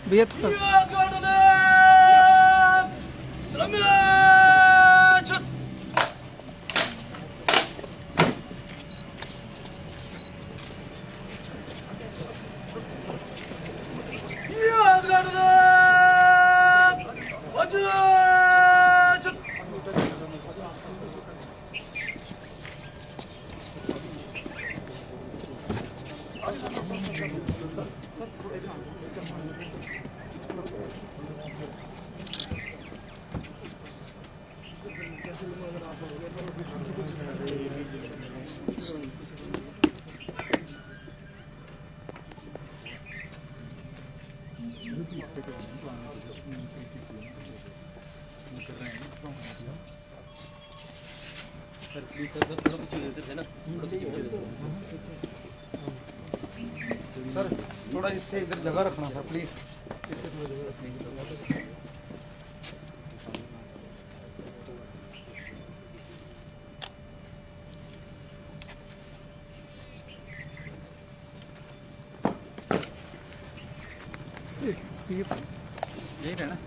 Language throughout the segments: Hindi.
भैया थोड़ा सर थोड़ा इससे इधर जगह रखना सर प्लीज। इससे थोड़ा जगह रखना। यही रहना।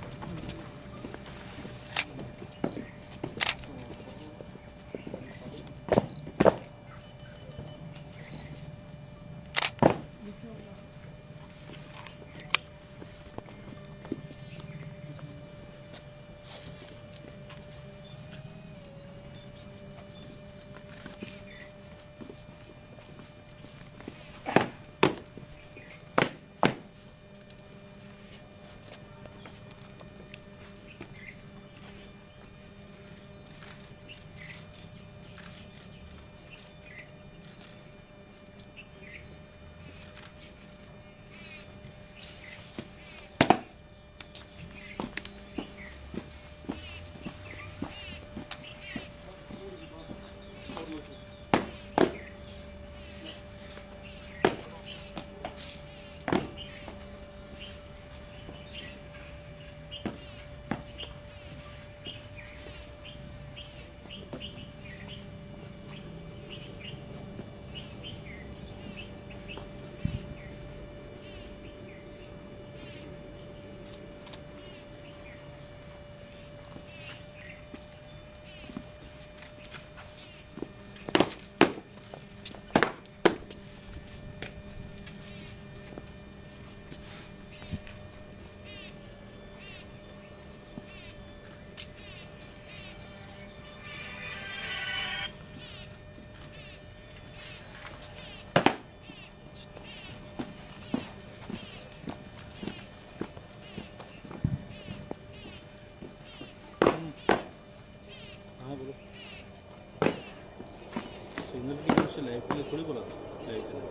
सिग्नल की वजह से लाइव के लिए थोड़ी बोला था लाइव के लिए।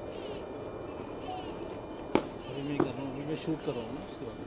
अभी मैं कर रहा हूँ, अभी मैं शूट कर रहा हूँ ना उसके बाद।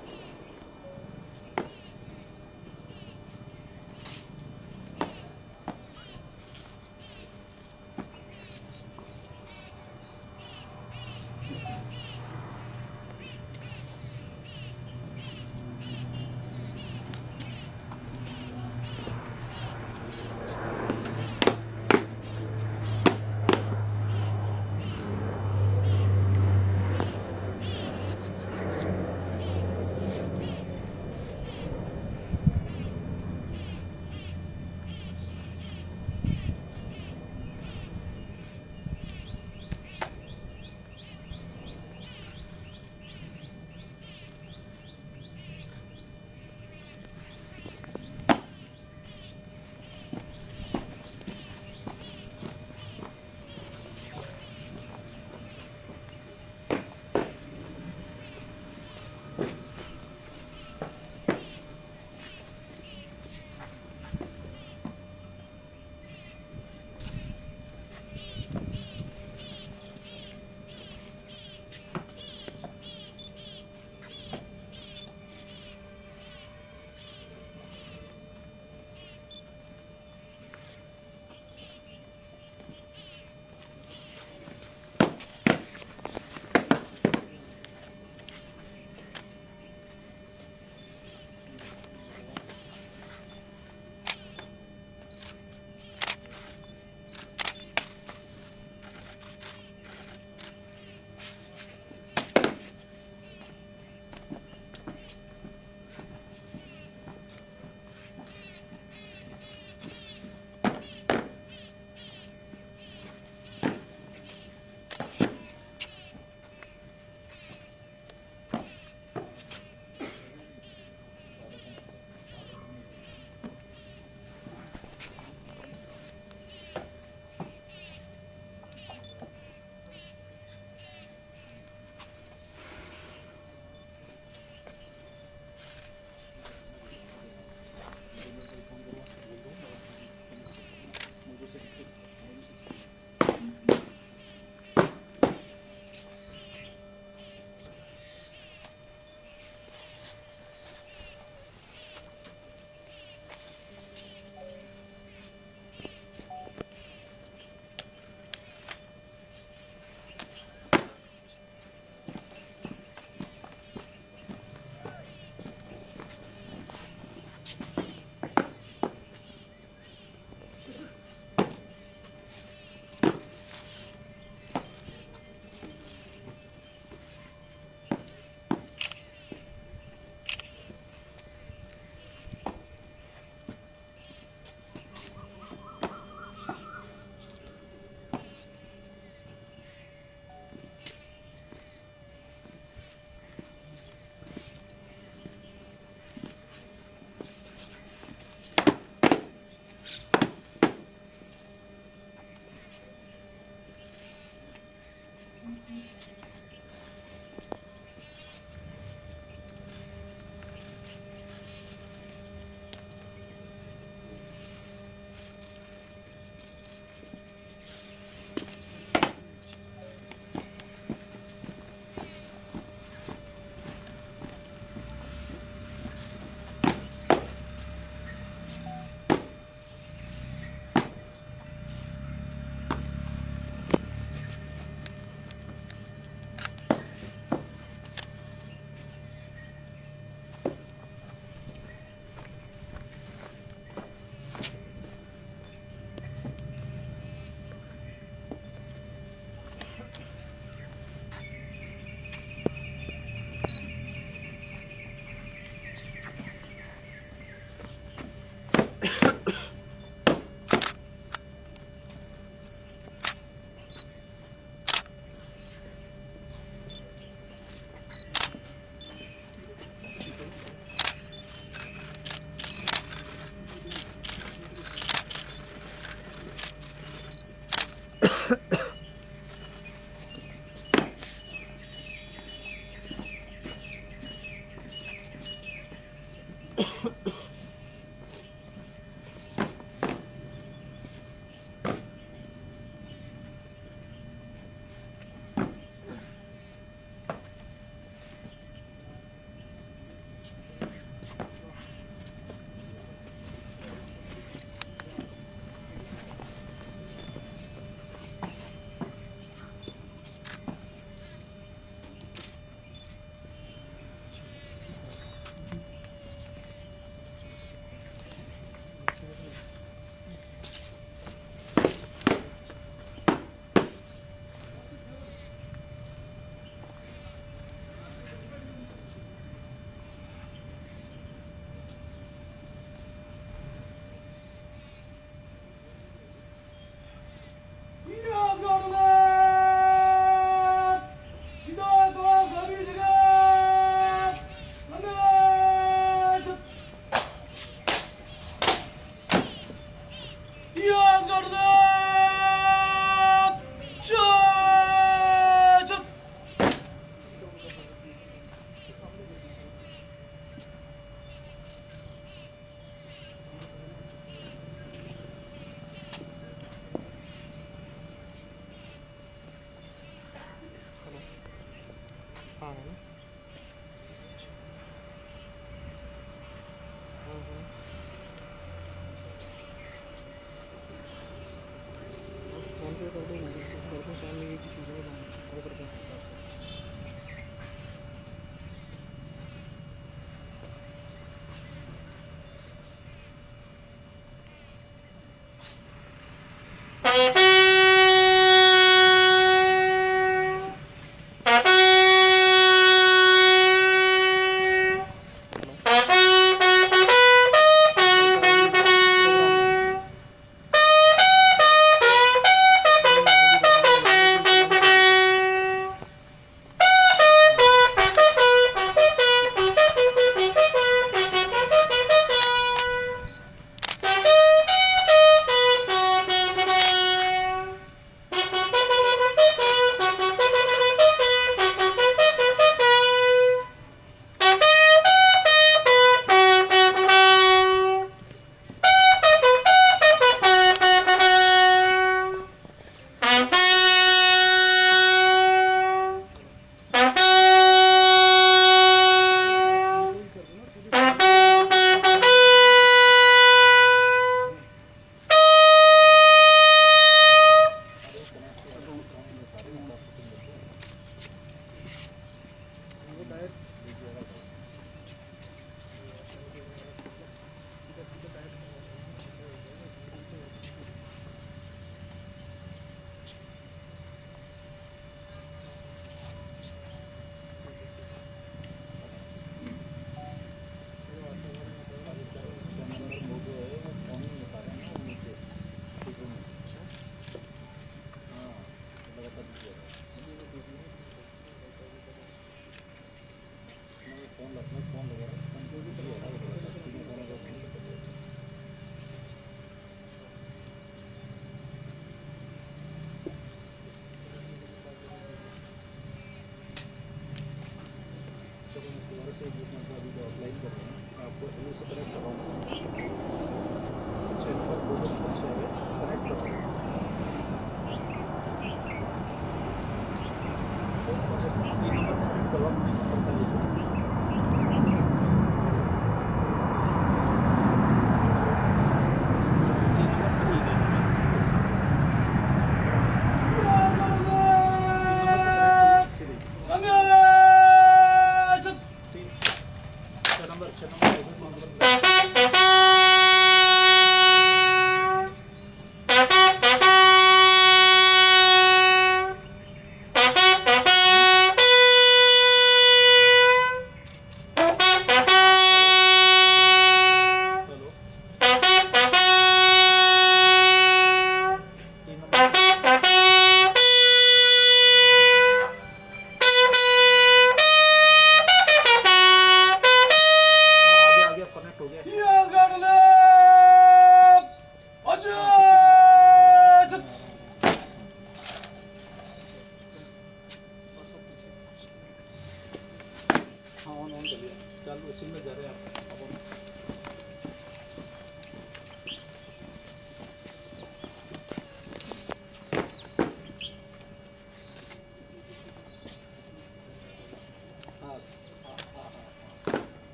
हाँ ऑन ऑन कर लिया, चालू उसी में जा रहे हैं आप।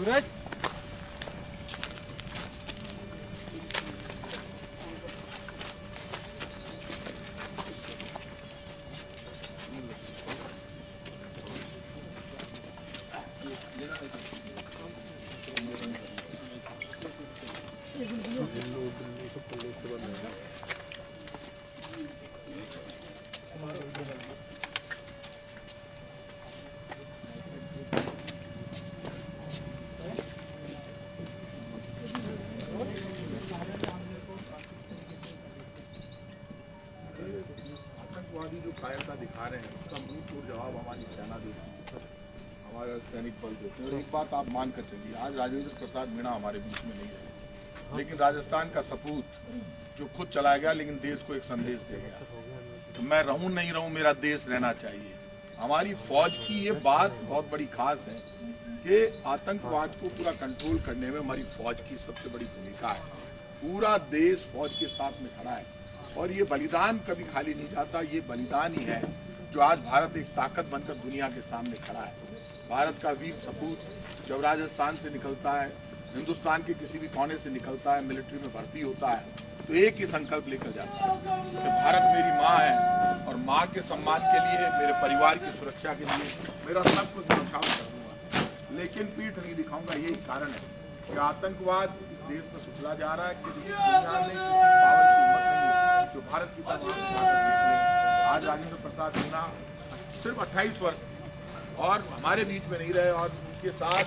सूरज आतंकवादी जो कायरता दिखा रहे हैं उसका मुंह तोड़ जवाब हमारी सेना दे रही है, हमारा सैनिक बल देते हैं। और एक बात आप मान कर चलिए, आज राजेंद्र प्रसाद मीणा हमारे बीच में नहीं रहे, लेकिन राजस्थान का सपूत जो खुद चला गया लेकिन देश को एक संदेश दे गया, तो मैं रहूं नहीं रहूं मेरा देश रहना चाहिए। हमारी फौज की ये बात बहुत बड़ी खास है कि आतंकवाद को पूरा कंट्रोल करने में हमारी फौज की सबसे बड़ी भूमिका है। पूरा देश फौज के साथ में खड़ा है और ये बलिदान कभी खाली नहीं जाता। ये बलिदान ही है जो आज भारत एक ताकत बनकर दुनिया के सामने खड़ा है। भारत का वीर सपूत जब राजस्थान से निकलता है, हिंदुस्तान के किसी भी कोने से निकलता है, मिलिट्री में भर्ती होता है, तो एक ही संकल्प लेकर जाता है कि भारत मेरी माँ है और माँ के सम्मान के लिए, मेरे परिवार की सुरक्षा के लिए मेरा सब कुछ न्यौछावर कर दूंगा, लेकिन पीठ नहीं दिखाऊंगा। यही कारण है कि आतंकवाद इस देश में सुखला जा रहा है कि दुनिया में किसी पावर की हिम्मत नहीं है जो भारत की तमाम। आज राजेंद्र प्रसाद मीणा सिर्फ 28 वर्ष और हमारे बीच में नहीं रहे, और उनके साथ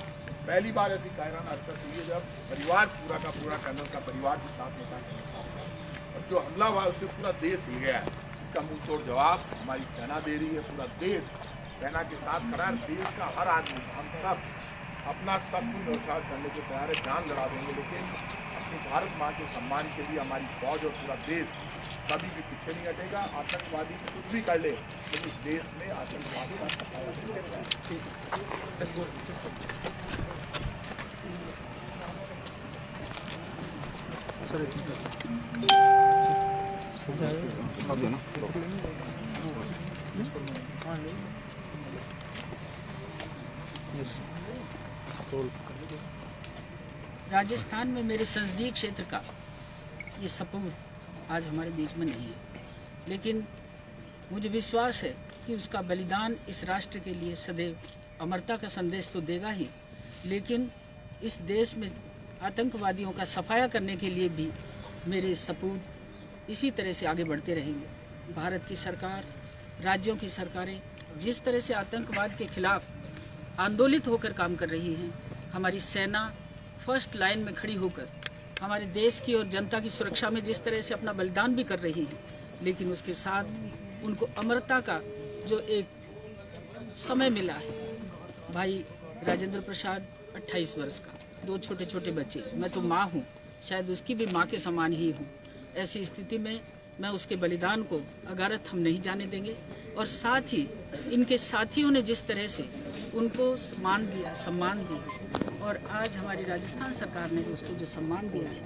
पहली बार ऐसी कायराना हरकत हुई है जब परिवार पूरा का पूरा कर्नल का परिवार के साथ में था, और जो हमला हुआ उससे पूरा देश हिल गया है। इसका मुंह तोड़ जवाब हमारी सेना दे रही है। पूरा देश सेना के साथ खड़ा है। देश का हर आदमी, हम सब अपना सब कुछ न्यौछावर करने के तैयार है, जान लड़ा देंगे, लेकिन अपनी भारत माँ के सम्मान के लिए हमारी फौज और पूरा देश कभी भी पीछे नहीं हटेगा। आतंकवादी कुछ भी कर ले लेकिन इस देश में आतंकवादी का सफाया नहीं करेगा। राजस्थान में मेरे संसदीय क्षेत्र का ये सपूत आज हमारे बीच में नहीं है, लेकिन मुझे विश्वास है कि उसका बलिदान इस राष्ट्र के लिए सदैव अमरता का संदेश तो देगा ही, लेकिन इस देश में आतंकवादियों का सफाया करने के लिए भी मेरे सपूत इसी तरह से आगे बढ़ते रहेंगे। भारत की सरकार, राज्यों की सरकारें जिस तरह से आतंकवाद के खिलाफ आंदोलित होकर काम कर रही हैं, हमारी सेना फर्स्ट लाइन में खड़ी होकर हमारे देश की और जनता की सुरक्षा में जिस तरह से अपना बलिदान भी कर रही है, लेकिन उसके साथ उनको अमरता का जो एक समय मिला है। भाई राजेंद्र प्रसाद 28 वर्ष का, 2 छोटे छोटे बच्चे, मैं तो माँ हूँ, शायद उसकी भी माँ के समान ही हूँ। ऐसी स्थिति में मैं उसके बलिदान को अगारत हम नहीं जाने देंगे, और साथ ही इनके साथियों ने जिस तरह से उनको सम्मान दिया, और आज हमारी राजस्थान सरकार ने उसको जो सम्मान दिया है,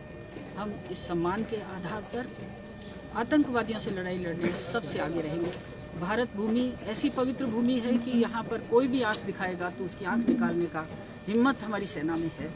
हम इस सम्मान के आधार पर आतंकवादियों से लड़ाई लड़ने में सबसे आगे रहेंगे। भारत भूमि ऐसी पवित्र भूमि है कि यहाँ पर कोई भी आंख दिखाएगा तो उसकी आंख निकालने का हिम्मत हमारी सेना में है।